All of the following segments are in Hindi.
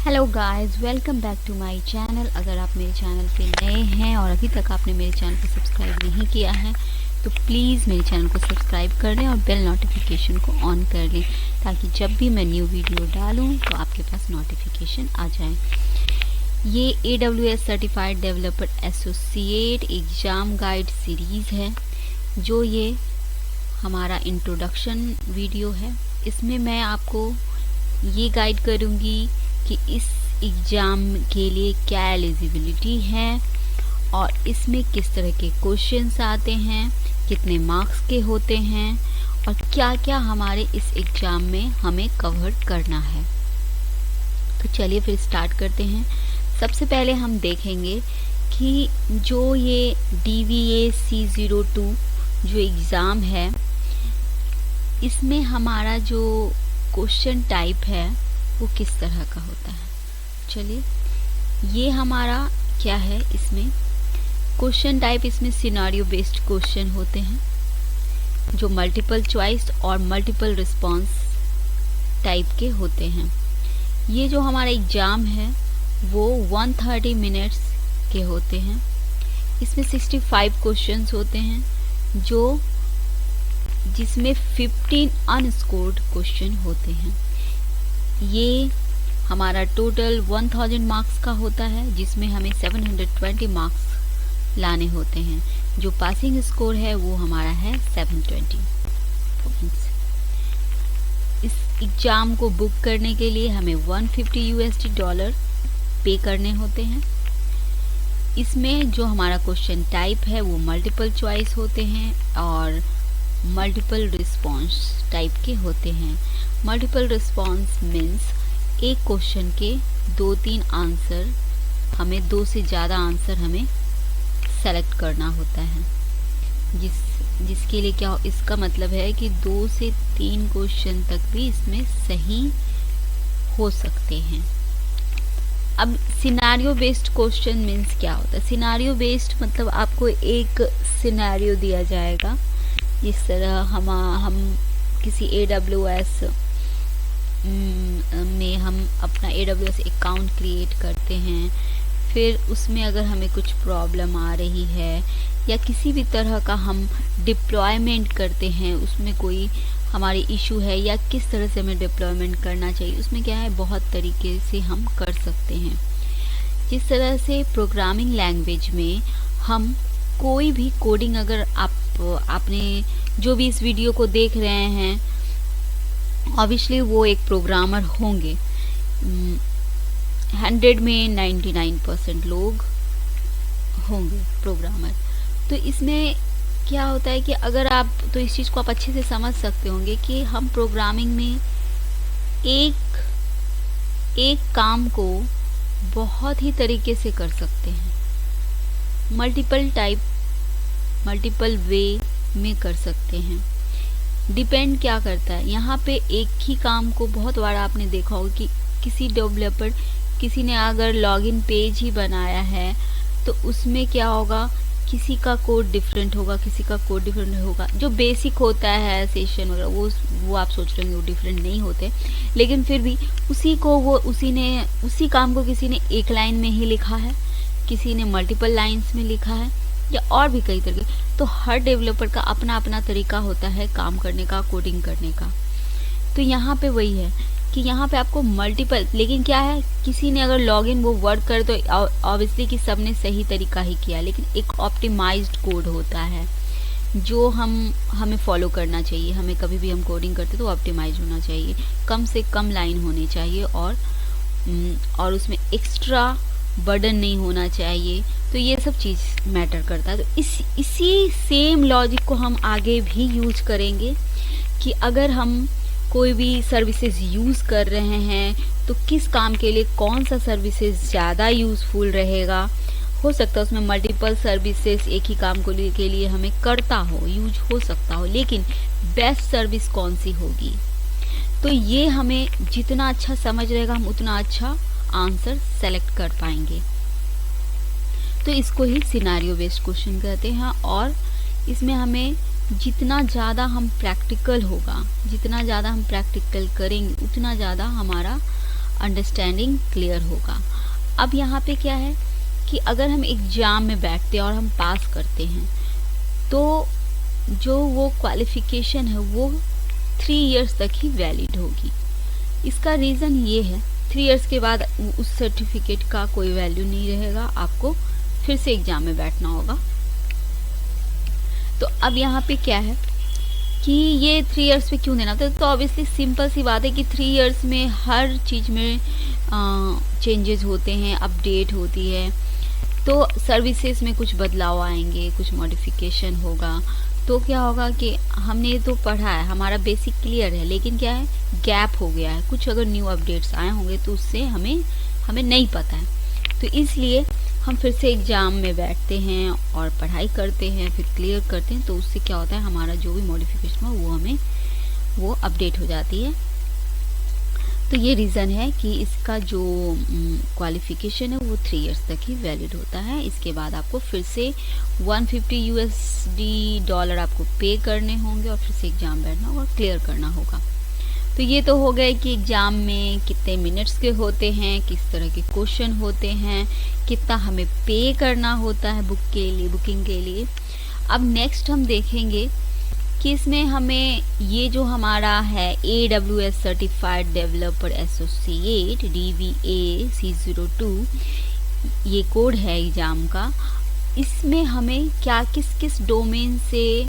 Hello guys, welcome back to my channel. अगर आप मेरे चैनल पे नए हैं और अभी तक आपने मेरे चैनल को सब्सक्राइब नहीं किया है तो प्लीज़ मेरे चैनल को सब्सक्राइब कर लें और बेल नोटिफिकेशन को ऑन कर लें ताकि जब भी मैं न्यू वीडियो डालूं तो आपके पास नोटिफिकेशन आ जाए। ये AWS certified developer associate exam guide series है जो ये हमारा इंट्रोडक्शन वीडियो है। इसमें मैं आपको ये गाइड करूँगी कि इस एग्ज़ाम के लिए क्या एलिजिबिलिटी है और इसमें किस तरह के क्वेश्चंस आते हैं, कितने मार्क्स के होते हैं और क्या क्या हमारे इस एग्ज़ाम में हमें कवर करना है। तो चलिए फिर स्टार्ट करते हैं। सबसे पहले हम देखेंगे कि जो ये DVA C02 जो एग्ज़ाम है इसमें हमारा जो क्वेश्चन टाइप है वो किस तरह का होता है। चलिए, ये हमारा क्या है, इसमें क्वेश्चन टाइप इसमें सिनारियो बेस्ड क्वेश्चन होते हैं जो मल्टीपल चॉइस और मल्टीपल रिस्पांस टाइप के होते हैं। ये जो हमारा एग्ज़ाम है वो 130 मिनट्स के होते हैं। इसमें 65 क्वेश्चंस होते हैं जिसमें 15 अनस्कोर्ड क्वेश्चन होते हैं। ये हमारा टोटल 1000 मार्क्स का होता है जिसमें हमें 720 मार्क्स लाने होते हैं। जो पासिंग स्कोर है वो हमारा है 720 पॉइंट्स। इस एग्ज़ाम को बुक करने के लिए हमें $150 पे करने होते हैं। इसमें जो हमारा क्वेश्चन टाइप है वो मल्टीपल चॉइस होते हैं और मल्टीपल रिस्पॉन्स टाइप के होते हैं। मल्टीपल रिस्पॉन्स मीन्स एक क्वेश्चन के 2-3 आंसर, हमें 2 से ज़्यादा आंसर हमें सेलेक्ट करना होता है। जिसके लिए क्या इसका मतलब है कि 2 से 3 क्वेश्चन तक भी इसमें सही हो सकते हैं। अब सिनारियो बेस्ड क्वेश्चन मीन्स क्या होता है। सिनारियो बेस्ड मतलब आपको एक सिनारियो दिया जाएगा। जिस तरह हम किसी AWS में हम अपना AWS अकाउंट क्रिएट करते हैं, फिर उसमें अगर हमें कुछ प्रॉब्लम आ रही है या किसी भी तरह का हम डिप्लॉयमेंट करते हैं, उसमें कोई हमारी इशू है या किस तरह से हमें डिप्लॉयमेंट करना चाहिए, उसमें क्या है बहुत तरीके से हम कर सकते हैं। जिस तरह से प्रोग्रामिंग लैंग्वेज में हम कोई भी कोडिंग, अगर आपने जो भी इस वीडियो को देख रहे हैं ऑब्वियसली वो एक प्रोग्रामर होंगे। 100 में 99% लोग होंगे प्रोग्रामर। तो इसमें क्या होता है कि अगर आप तो इस चीज़ को आप अच्छे से समझ सकते होंगे कि हम प्रोग्रामिंग में एक काम को बहुत ही तरीके से कर सकते हैं। मल्टीपल वे में कर सकते हैं। डिपेंड क्या करता है, यहाँ पे एक ही काम को बहुत बार आपने देखा होगा कि किसी डेवलपर, किसी ने अगर लॉगिन पेज ही बनाया है तो उसमें क्या होगा, किसी का कोड डिफरेंट होगा, किसी का कोड डिफरेंट होगा। जो बेसिक होता है सेशन वगैरह वो आप सोच रहे होंगे वो डिफरेंट नहीं होते, लेकिन फिर भी उसी काम को किसी ने एक लाइन में ही लिखा है, किसी ने मल्टीपल लाइन्स में लिखा है या और भी कई तरह के। तो हर डेवलपर का अपना अपना तरीका होता है काम करने का, कोडिंग करने का। तो यहाँ पे वही है कि यहाँ पे आपको मल्टीपल, लेकिन क्या है, किसी ने अगर लॉगिन वो वर्क करे तो ऑब्वियसली कि सबने सही तरीका ही किया, लेकिन एक ऑप्टिमाइज्ड कोड होता है जो हमें फॉलो करना चाहिए। हमें कभी भी हम कोडिंग करते तो ऑप्टिमाइज होना चाहिए, कम से कम लाइन होनी चाहिए और उसमें एक्स्ट्रा बर्डन नहीं होना चाहिए। तो ये सब चीज़ मैटर करता है। तो इसी सेम लॉजिक को हम आगे भी यूज करेंगे कि अगर हम कोई भी सर्विसेज यूज़ कर रहे हैं तो किस काम के लिए कौन सा सर्विसेज ज़्यादा यूज़फुल रहेगा। हो सकता है उसमें मल्टीपल सर्विसेज एक ही काम को के लिए हमें करता हो, यूज हो सकता हो, लेकिन बेस्ट सर्विस कौन सी होगी। तो ये हमें जितना अच्छा समझ रहेगा हम उतना अच्छा आंसर सेलेक्ट कर पाएंगे। तो इसको ही सिनारियो बेस्ड क्वेश्चन कहते हैं और इसमें हमें जितना ज़्यादा हम प्रैक्टिकल करेंगे उतना ज़्यादा हमारा अंडरस्टैंडिंग क्लियर होगा। अब यहाँ पे क्या है कि अगर हम एग्ज़ाम में बैठते हैं और हम पास करते हैं तो जो वो क्वालिफ़िकेशन है वो 3 इयर्स तक ही वैलिड होगी। इसका रीज़न ये है 3 इयर्स के बाद उस सर्टिफिकेट का कोई वैल्यू नहीं रहेगा, आपको फिर से एग्ज़ाम में बैठना होगा। तो अब यहाँ पे क्या है कि ये 3 इयर्स पे क्यों देना होता है, तो ऑब्वियसली सिंपल सी बात है कि 3 इयर्स में हर चीज़ में चेंजेस होते हैं, अपडेट होती है, तो सर्विसेज में कुछ बदलाव आएंगे, कुछ मॉडिफिकेशन होगा। तो क्या होगा कि हमने तो पढ़ा है, हमारा बेसिक क्लियर है, लेकिन क्या है गैप हो गया है, कुछ अगर न्यू अपडेट्स आए होंगे तो उससे हमें नहीं पता है। तो इसलिए हम फिर से एग्ज़ाम में बैठते हैं और पढ़ाई करते हैं, फिर क्लियर करते हैं, तो उससे क्या होता है हमारा जो भी मॉडिफिकेशन हो वो अपडेट हो जाती है। तो ये रीज़न है कि इसका जो क्वालिफ़िकेशन है वो 3 इयर्स तक ही वैलिड होता है। इसके बाद आपको फिर से $150 आपको पे करने होंगे और फिर से एग्ज़ाम बैठना होगा, क्लियर करना होगा। तो ये तो हो गए कि एग्ज़ाम में कितने मिनट्स के होते हैं, किस तरह के क्वेश्चन होते हैं, कितना हमें पे करना होता है बुकिंग के लिए। अब नेक्स्ट हम देखेंगे कि इसमें हमें ये जो हमारा है AWS certified developer associate DVA C02 ये कोड है एग्ज़ाम का, इसमें हमें क्या किस डोमेन से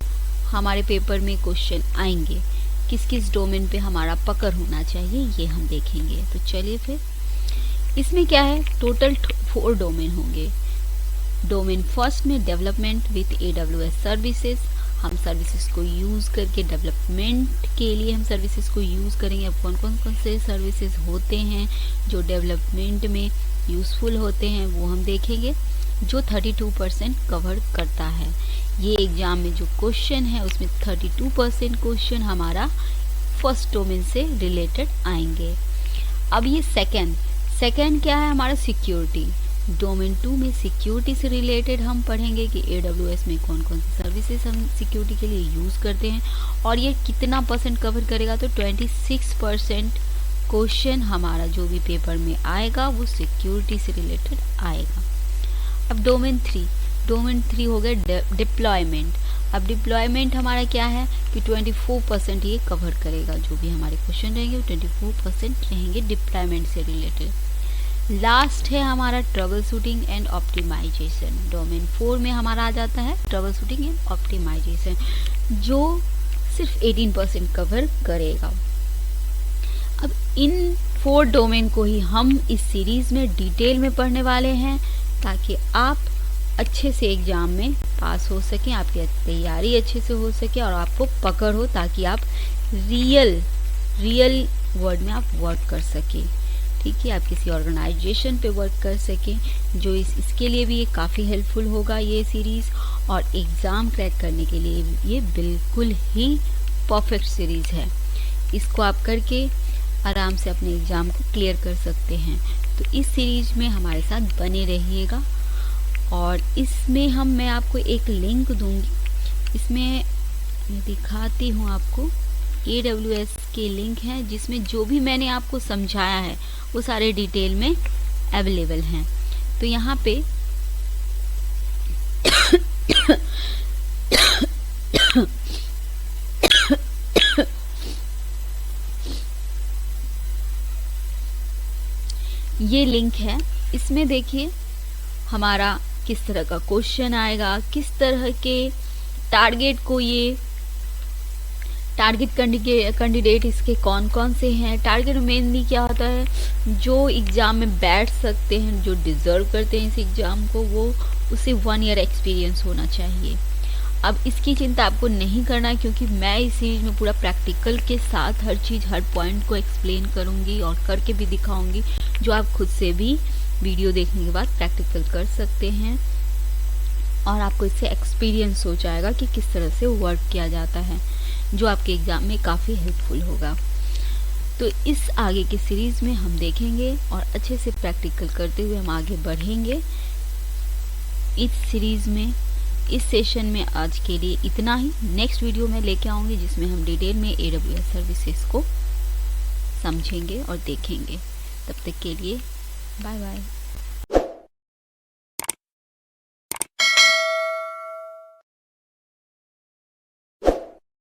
हमारे पेपर में क्वेश्चन आएंगे, किस डोमेन पे हमारा पकड़ होना चाहिए, ये हम देखेंगे। तो चलिए फिर इसमें क्या है, टोटल 4 डोमेन होंगे। डोमेन फर्स्ट में डेवलपमेंट विथ AWS सर्विसेज, हम सर्विसेज को यूज़ करके डेवलपमेंट के लिए हम सर्विसेज को यूज़ करेंगे। अब कौन से सर्विसेज होते हैं जो डेवलपमेंट में यूज़फुल होते हैं वो हम देखेंगे, जो 32% कवर करता है। ये एग्ज़ाम में जो क्वेश्चन है उसमें 32% क्वेश्चन हमारा फर्स्ट डोमेन से रिलेटेड आएंगे। अब ये सेकंड क्या है हमारा सिक्योरिटी। डोमेन 2 में सिक्योरिटी से रिलेटेड हम पढ़ेंगे कि AWS में कौन सी सर्विसेज हम सिक्योरिटी के लिए यूज़ करते हैं और ये कितना परसेंट कवर करेगा, तो 26% क्वेश्चन हमारा जो भी पेपर में आएगा वो सिक्योरिटी से रिलेटेड आएगा। अब डोमेन 3 हो गया डिप्लॉयमेंट। अब डिप्लॉयमेंट हमारा क्या है कि 24% ये कवर करेगा, जो भी हमारे क्वेश्चन रहेंगे वो 24% रहेंगे डिप्लॉयमेंट से रिलेटेड। लास्ट है हमारा trouble shooting and optimization. Domain 4 में हमारा आ जाता है ट्रबल शूटिंग एंड ऑप्टिमाइजेशन, जो सिर्फ 18% कवर करेगा। अब इन 4 डोमेन को ही हम इस सीरीज़ में डिटेल में पढ़ने वाले हैं ताकि आप अच्छे से एग्ज़ाम में पास हो सकें, आपकी तैयारी अच्छे से हो सके और आपको पकड़ हो, ताकि आप रियल वर्ल्ड में आप वर्क कर सकें। ठीक है, आप किसी ऑर्गेनाइजेशन पे वर्क कर सकें, जो इसके लिए भी ये काफ़ी हेल्पफुल होगा ये सीरीज़, और एग्ज़ाम क्रैक करने के लिए ये बिल्कुल ही परफेक्ट सीरीज़ है। इसको आप करके आराम से अपने एग्ज़ाम को क्लियर कर सकते हैं। तो इस सीरीज़ में हमारे साथ बने रहिएगा, और इसमें मैं आपको एक लिंक दूंगी, इसमें मैं दिखाती हूँ आपको। AWS के लिंक हैं जिसमें जो भी मैंने आपको समझाया है वो सारे डिटेल में अवेलेबल हैं। तो यहाँ पे ये लिंक है, इसमें देखिए हमारा किस तरह का क्वेश्चन आएगा, किस तरह के टारगेट को ये टारगेट कैंडिडेट इसके कौन से हैं। टारगेट मेनली क्या होता है, जो एग्ज़ाम में बैठ सकते हैं, जो डिज़र्व करते हैं इस एग्ज़ाम को, वो उसे 1 ईयर एक्सपीरियंस होना चाहिए। अब इसकी चिंता आपको नहीं करना, क्योंकि मैं इस सीरीज में पूरा प्रैक्टिकल के साथ हर चीज़, हर पॉइंट को एक्सप्लेन करूँगी और करके भी दिखाऊँगी, जो आप खुद से भी वीडियो देखने के बाद प्रैक्टिकल कर सकते हैं, और आपको इससे एक्सपीरियंस हो जाएगा कि किस तरह से वर्क किया जाता है, जो आपके एग्ज़ाम में काफ़ी हेल्पफुल होगा। तो इस आगे की सीरीज़ में हम देखेंगे और अच्छे से प्रैक्टिकल करते हुए हम आगे बढ़ेंगे। इस सीरीज़ में, इस सेशन में आज के लिए इतना ही। नेक्स्ट वीडियो में लेके आऊँगी जिसमें हम डिटेल में AWS सर्विसेज को समझेंगे और देखेंगे। तब तक के लिए बाय बाय।